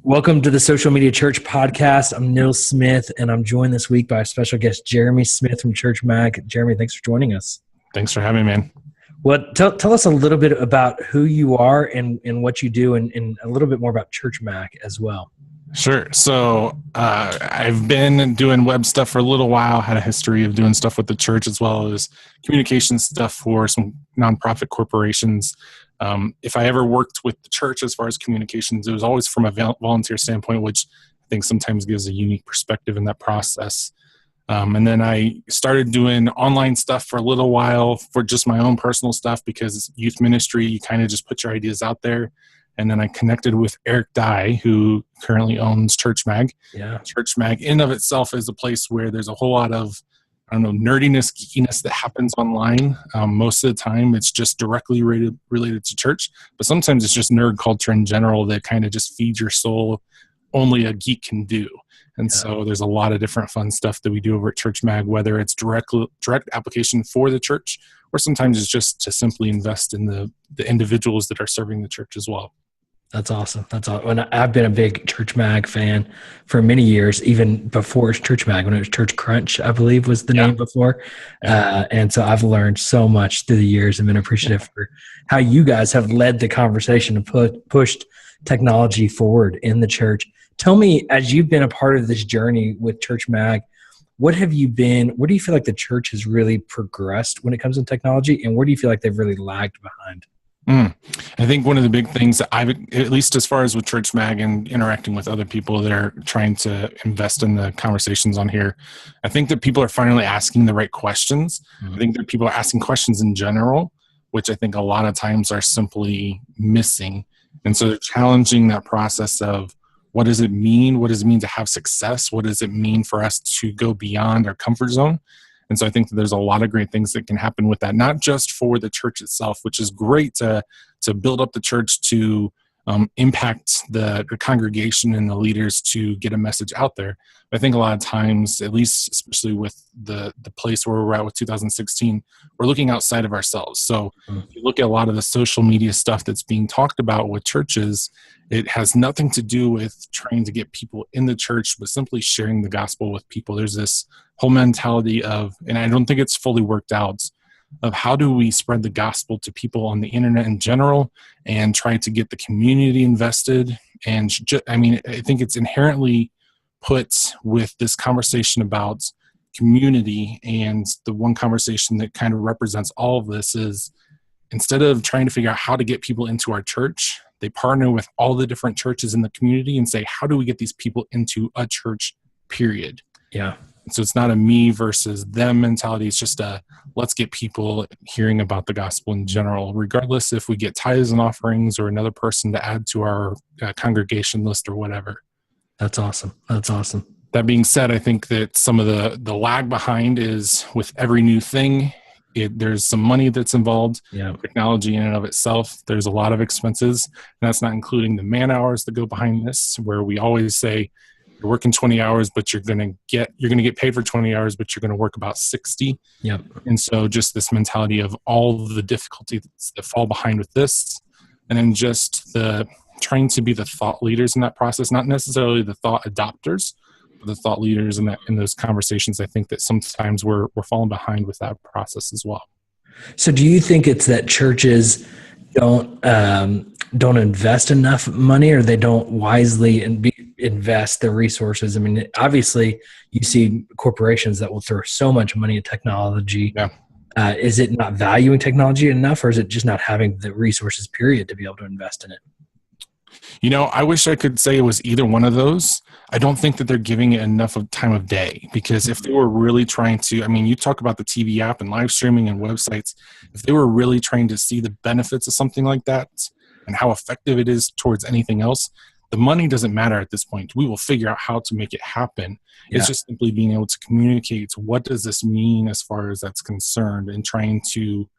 Welcome to the Social Media Church Podcast. I'm Neil Smith, and I'm joined this week by a special guest, Jeremy Smith from Church Mag. Jeremy, thanks for joining us. Thanks for having me, man. Well, tell us a little bit about who you are and what you do, and a little bit more about Church Mag as well. Sure. So I've been doing web stuff for a little while, had a history of doing stuff with the church as well as communication stuff for some nonprofit corporations. If I ever worked with the church as far as communications, it was always from a volunteer standpoint, which I think sometimes gives a unique perspective in that process. And then I started doing online stuff for a little while for just my own personal stuff because youth ministry, you kind of just put your ideas out there. And then I connected with Eric Dye, who currently owns Church Mag. Yeah. Church Mag in of itself is a place where there's a whole lot of, nerdiness, geekiness that happens online. Most of the time, it's just directly related to church. But sometimes it's just nerd culture in general that kind of just feeds your soul, only a geek can do. And so there's a lot of different fun stuff that we do over at Church Mag, whether it's direct application for the church, or sometimes it's just to simply invest in the individuals that are serving the church as well. That's awesome. And I've been a big Church Mag fan for many years, even before Church Mag, when it was Church Crunch, I believe was the name before. And so I've learned so much through the years and been appreciative for how you guys have led the conversation and pushed technology forward in the church. Tell me, as you've been a part of this journey with Church Mag, where do you feel like the church has really progressed when it comes to technology, and where do you feel like they've really lagged behind? I think one of the big things that at least as far as with Church Mag and interacting with other people that are trying to invest in the conversations on here, I think that people are finally asking the right questions. Mm-hmm. I think that people are asking questions in general, which I think a lot of times are simply missing. And so they're challenging that process of, what does it mean? What does it mean to have success? What does it mean for us to go beyond our comfort zone? And so I think that there's a lot of great things that can happen with that, not just for the church itself, which is great to build up the church, to impact the congregation and the leaders to get a message out there. But I think a lot of times, at least especially with the place where we're at with 2016, we're looking outside of ourselves. So if you look at a lot of the social media stuff that's being talked about with churches, it has nothing to do with trying to get people in the church, but simply sharing the gospel with people. There's this whole mentality of, and I don't think it's fully worked out, of how do we spread the gospel to people on the internet in general and try to get the community invested. And I think it's inherently put with this conversation about community, and the one conversation that kind of represents all of this is, instead of trying to figure out how to get people into our church, they partner with all the different churches in the community and say, how do we get these people into a church, period? Yeah. So it's not a me versus them mentality. It's just let's get people hearing about the gospel in general, regardless if we get tithes and offerings or another person to add to our congregation list or whatever. That's awesome. That being said, I think that some of the lag behind is with every new thing, there's some money that's involved. Yeah. Technology in and of itself, there's a lot of expenses. And that's not including the man hours that go behind this, where we always say, you're working 20 hours, but you're going to get paid for 20 hours, but you're going to work about 60. Yep. And so just this mentality of all the difficulties that fall behind with this, and then just the trying to be the thought leaders in that process, not necessarily the thought adopters, but the thought leaders in those conversations. I think that sometimes we're falling behind with that process as well. So do you think it's that churches don't invest enough money, or they don't wisely invest their resources? I mean, obviously you see corporations that will throw so much money at technology. Yeah. Is it not valuing technology enough, or is it just not having the resources, period, to be able to invest in it? I wish I could say it was either one of those. I don't think that they're giving it enough of time of day, because if they were really trying to, you talk about the TV app and live streaming and websites, if they were really trying to see the benefits of something like that and how effective it is towards anything else, the money doesn't matter at this point. We will figure out how to make it happen. Yeah. It's just simply being able to communicate what does this mean as far as that's concerned, and trying to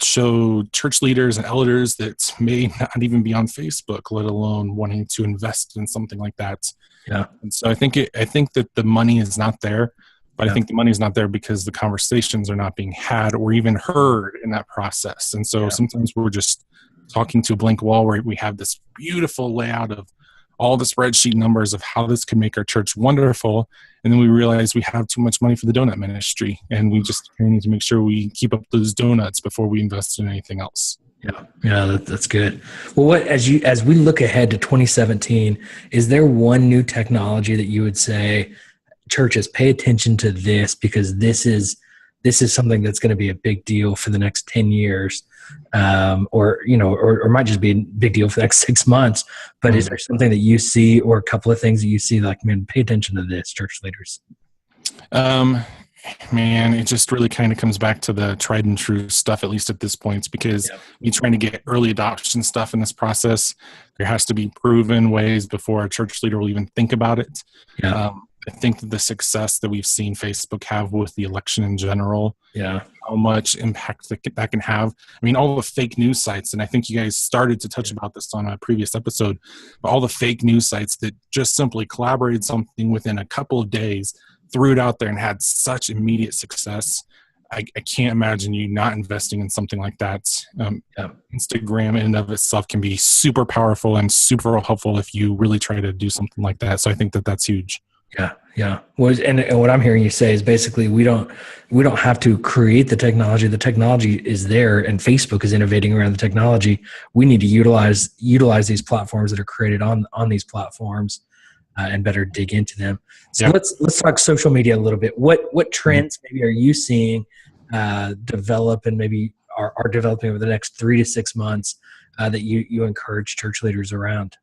show church leaders and elders that may not even be on Facebook, let alone wanting to invest in something like that. Yeah. And so I think that the money is not there, but I think the money is not there because the conversations are not being had or even heard in that process. And so sometimes we're just talking to a blank wall where we have this beautiful layout of all the spreadsheet numbers of how this could make our church wonderful. And then we realize we have too much money for the donut ministry, and we need to make sure we keep up those donuts before we invest in anything else. Yeah, that's good. Well, as we look ahead to 2017, is there one new technology that you would say, churches, pay attention to this, because this is something that's going to be a big deal for the next 10 years, or might just be a big deal for the next 6 months. But is there something that you see, or a couple of things that you see, like, man, pay attention to this, church leaders? Man, it just really kind of comes back to the tried and true stuff, at least at this point, because you're trying to get early adoption stuff in this process. There has to be proven ways before a church leader will even think about it. I think that the success that we've seen Facebook have with the election in general, how much impact that can have. I mean, all the fake news sites, and I think you guys started to touch about this on a previous episode, but all the fake news sites that just simply collaborated something within a couple of days, threw it out there, and had such immediate success. I can't imagine you not investing in something like that. Instagram in and of itself can be super powerful and super helpful if you really try to do something like that. So I think that that's huge. Yeah. Well, and what I'm hearing you say is basically we don't have to create the technology. The technology is there, and Facebook is innovating around the technology. We need to utilize these platforms that are created on these platforms, and better dig into them. So let's talk social media a little bit. What trends maybe are you seeing develop, and maybe are developing over the next 3 to 6 months that you encourage church leaders around?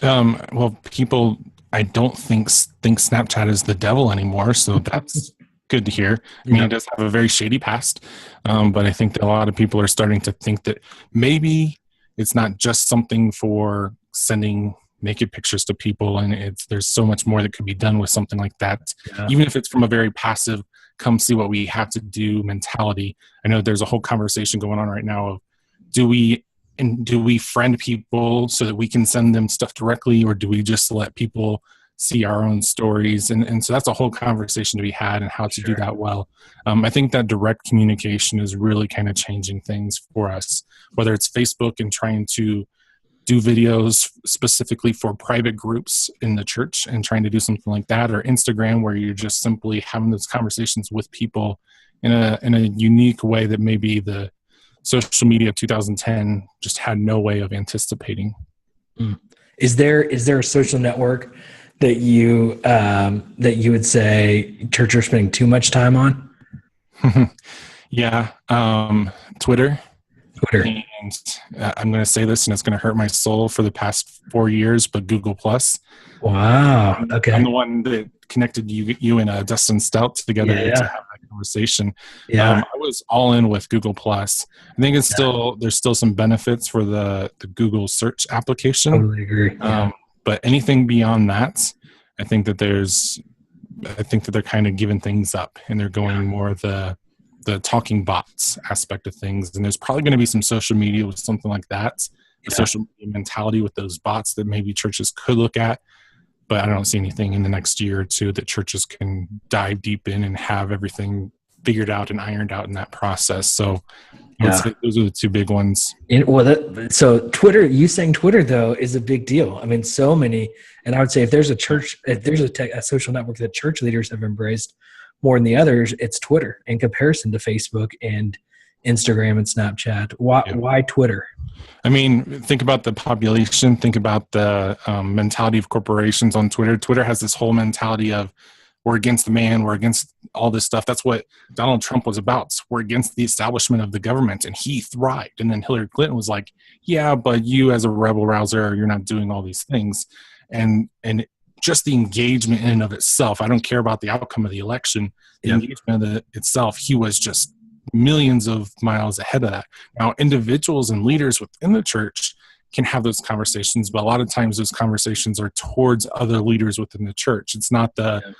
Well, people, I don't think Snapchat is the devil anymore, so that's good to hear. I mean, it does have a very shady past, but I think that a lot of people are starting to think that maybe it's not just something for sending naked pictures to people, and there's so much more that could be done with something like that. Even if it's from a very passive, come see what we have to do mentality. I know there's a whole conversation going on right now of do we friend people so that we can send them stuff directly, or do we just let people see our own stories? And so that's a whole conversation to be had, and how to do that well. I think that direct communication is really kind of changing things for us, whether it's Facebook and trying to do videos specifically for private groups in the church and trying to do something like that, or Instagram, where you're just simply having those conversations with people in a unique way that maybe the social media of 2010 just had no way of anticipating. Is there a social network that you would say church are spending too much time on? Twitter. And I'm going to say this, and it's going to hurt my soul, for the past 4 years, but Google Plus. Wow. Okay. I'm the one that connected you and Dustin Stout together to have that conversation. I was all in with Google Plus. I think there's still some benefits for the Google search application. Totally agree. But anything beyond that, I think that they're kind of giving things up, and they're going more the talking bots aspect of things. And there's probably going to be some social media with something like that, the social media mentality with those bots that maybe churches could look at. But I don't see anything in the next year or two that churches can dive deep in and have everything figured out and ironed out in that process. So those are the two big ones. So Twitter, you saying Twitter though is a big deal. I mean, so many, and I would say if there's a social network that church leaders have embraced more than the others, it's Twitter in comparison to Facebook and Instagram and Snapchat. Why Twitter? I mean, think about the population. Think about the mentality of corporations on Twitter. Twitter has this whole mentality of we're against the man, we're against all this stuff. That's what Donald Trump was about. We're against the establishment of the government, and he thrived. And then Hillary Clinton was like, yeah, but you as a rebel rouser, you're not doing all these things. And just the engagement in and of itself, I don't care about the outcome of the election. The engagement of itself, he was just millions of miles ahead of that. Now, individuals and leaders within the church can have those conversations, but a lot of times those conversations are towards other leaders within the church. It's not the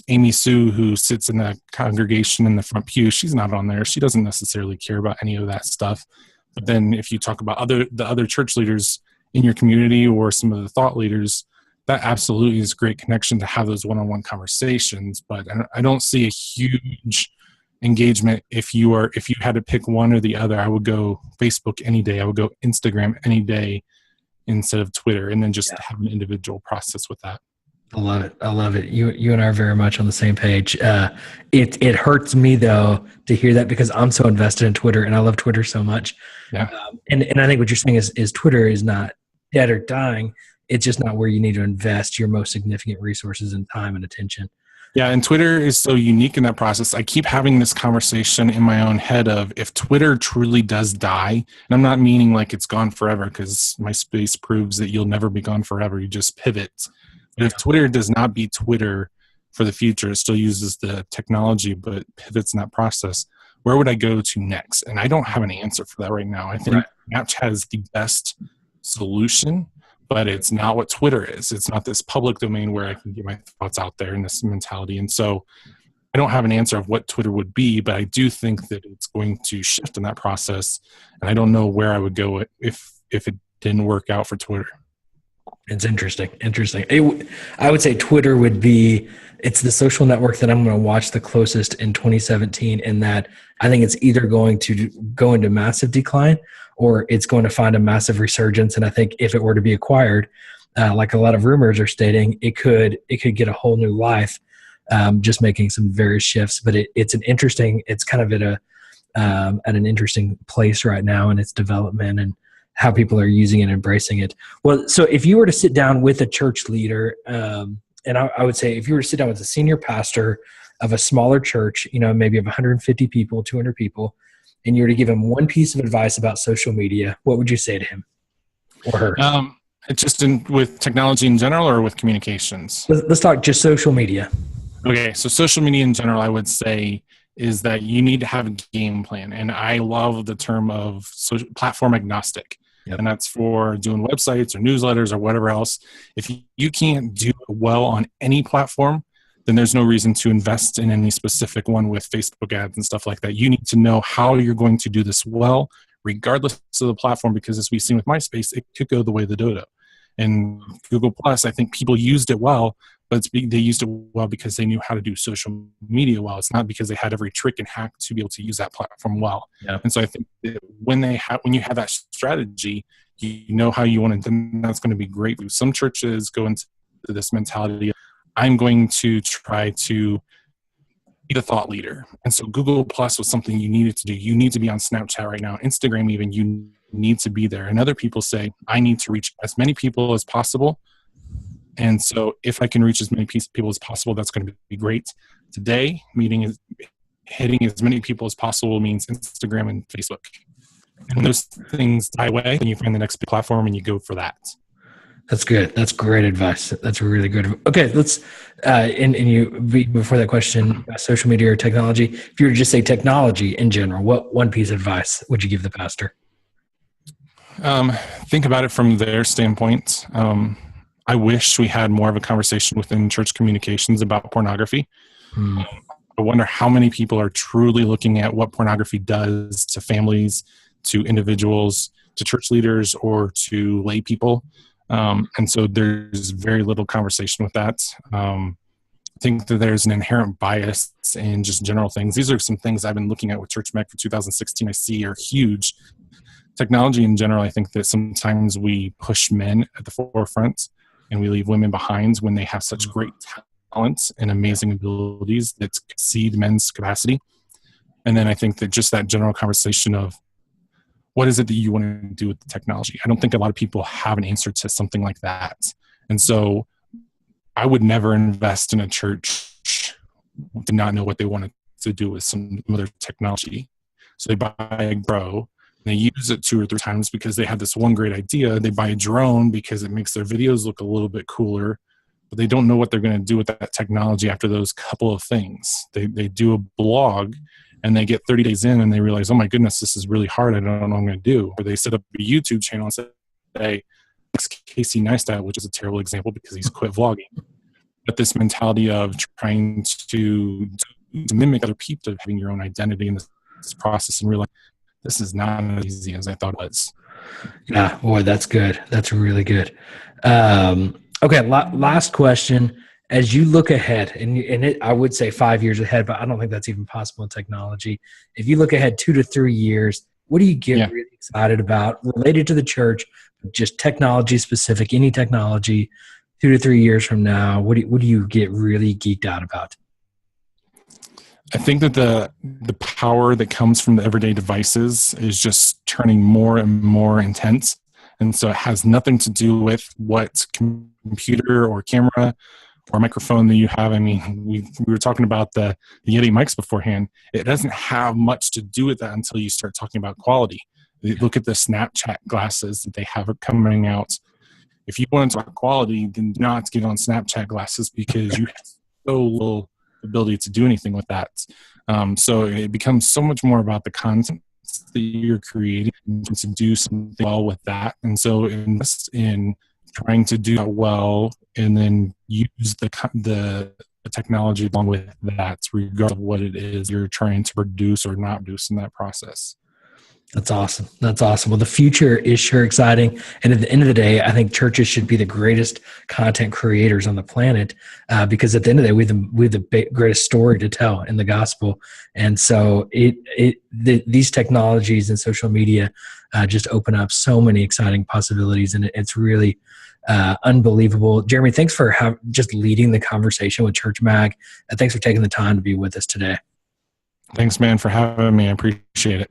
Amy Sue who sits in the congregation in the front pew. She's not on there. She doesn't necessarily care about any of that stuff. But then if you talk about the other church leaders in your community, or some of the thought leaders, that absolutely is a great connection to have those one-on-one conversations. But I don't see a huge engagement. If you had to pick one or the other, I would go Facebook any day. I would go Instagram any day. instead of Twitter, and then just have an individual process with that. I love it. I love it. You and I are very much on the same page. It hurts me though to hear that, because I'm so invested in Twitter and I love Twitter so much. Yeah. And I think what you're saying is Twitter is not dead or dying. It's just not where you need to invest your most significant resources and time and attention. Yeah, and Twitter is so unique in that process. I keep having this conversation in my own head of, if Twitter truly does die, and I'm not meaning like it's gone forever, because MySpace proves that you'll never be gone forever. You just pivot. But if Twitter does not be Twitter for the future, it still uses the technology, but pivots in that process, where would I go to next? And I don't have an answer for that right now. I think Snapchat is the best solution, but it's not what Twitter is. It's not this public domain where I can get my thoughts out there in this mentality. And so I don't have an answer of what Twitter would be, but I do think that it's going to shift in that process. And I don't know where I would go if it didn't work out for Twitter. It's interesting. I would say Twitter would be, it's the social network that I'm going to watch the closest in 2017, in that I think it's either going to go into massive decline or it's going to find a massive resurgence. And I think if it were to be acquired, like a lot of rumors are stating, it could get a whole new life, just making some various shifts. But it's kind of at an interesting place right now in its development and how people are using it and embracing it. Well, so if you were to sit down with a church leader, and I would say if you were to sit down with a senior pastor of a smaller church, maybe of 150 people, 200 people, and you were to give him one piece of advice about social media, what would you say to him or her? Just with technology in general, or with communications? Let's talk just social media. Okay, so social media in general, I would say, is that you need to have a game plan. And I love the term of platform agnostic. Yep. And that's for doing websites or newsletters or whatever else. If you can't do well on any platform, then there's no reason to invest in any specific one with Facebook ads and stuff like that. You need to know how you're going to do this well, regardless of the platform, because as we've seen with MySpace, it could go the way of the dodo. And Google Plus, I think people used it well, but they used it well because they knew how to do social media well. It's not because they had every trick and hack to be able to use that platform well. Yeah. And so I think that when you have that strategy, you know how you want to, then that's going to be great. Some churches go into this mentality of, I'm going to try to be the thought leader. And so Google Plus was something you needed to do. You need to be on Snapchat right now. Instagram even, you need to be there. And other people say, I need to reach as many people as possible. And so if I can reach as many people as possible, that's going to be great. Today, hitting as many people as possible means Instagram and Facebook. And when those things die away, then you find the next big platform and you go for that. That's good. That's great advice. That's really good. Okay, let's, before that question, social media or technology, if you were to just say technology in general, what one piece of advice would you give the pastor? Think about it from their standpoint. I wish we had more of a conversation within church communications about pornography. I wonder how many people are truly looking at what pornography does to families, to individuals, to church leaders, or to lay people. And so there's very little conversation with that. I think that there's an inherent bias in just general things. These are some things I've been looking at with Church Mech for 2016 I see are huge. Technology in general, I think that sometimes we push men at the forefront and we leave women behind when they have such great talents and amazing abilities that exceed men's capacity. And then I think that just that general conversation of what is it that you want to do with the technology? I don't think a lot of people have an answer to something like that. And so I would never invest in a church who did not know what they wanted to do with some other technology. So they buy a Pro, they use it 2 or 3 times because they have this one great idea. They buy a drone because it makes their videos look a little bit cooler, but they don't know what they're going to do with that technology after those couple of things. They do a blog and they get 30 days in and they realize, oh my goodness, this is really hard. I don't know what I'm going to do. Or they set up a YouTube channel and say, Casey Neistat, which is a terrible example because he's quit vlogging. But this mentality of trying to mimic other people, of having your own identity in this process, and realize this is not as easy as I thought it was. Yeah, boy, that's good. That's really good. Okay, last question. As you look ahead, I would say 5 years ahead, but I don't think that's even possible in technology. If you look ahead 2 to 3 years, What do you get Yeah. really excited about related to the church, just technology specific, any technology, 2 to 3 years from now? What do you get really geeked out about? I think that the power that comes from the everyday devices is just turning more and more intense. And so it has nothing to do with what computer or camera or microphone that you have. I mean, we were talking about the Yeti mics beforehand. It doesn't have much to do with that until you start talking about quality. Look at the Snapchat glasses that they have coming out. If you want to talk quality, then do not get on Snapchat glasses because you have so little ability to do anything with that. So it becomes so much more about the content that you're creating and to do something well with that. And so invest in trying to do that well and then use the technology along with that, regardless of what it is you're trying to produce or not produce in that process. That's awesome. That's awesome. Well, the future is sure exciting. And at the end of the day, I think churches should be the greatest content creators on the planet because at the end of the day, we have the greatest story to tell in the gospel. And so these technologies and social media just open up so many exciting possibilities. And it's really unbelievable. Jeremy, thanks for just leading the conversation with Church Mag. And thanks for taking the time to be with us today. Thanks, man, for having me. I appreciate it.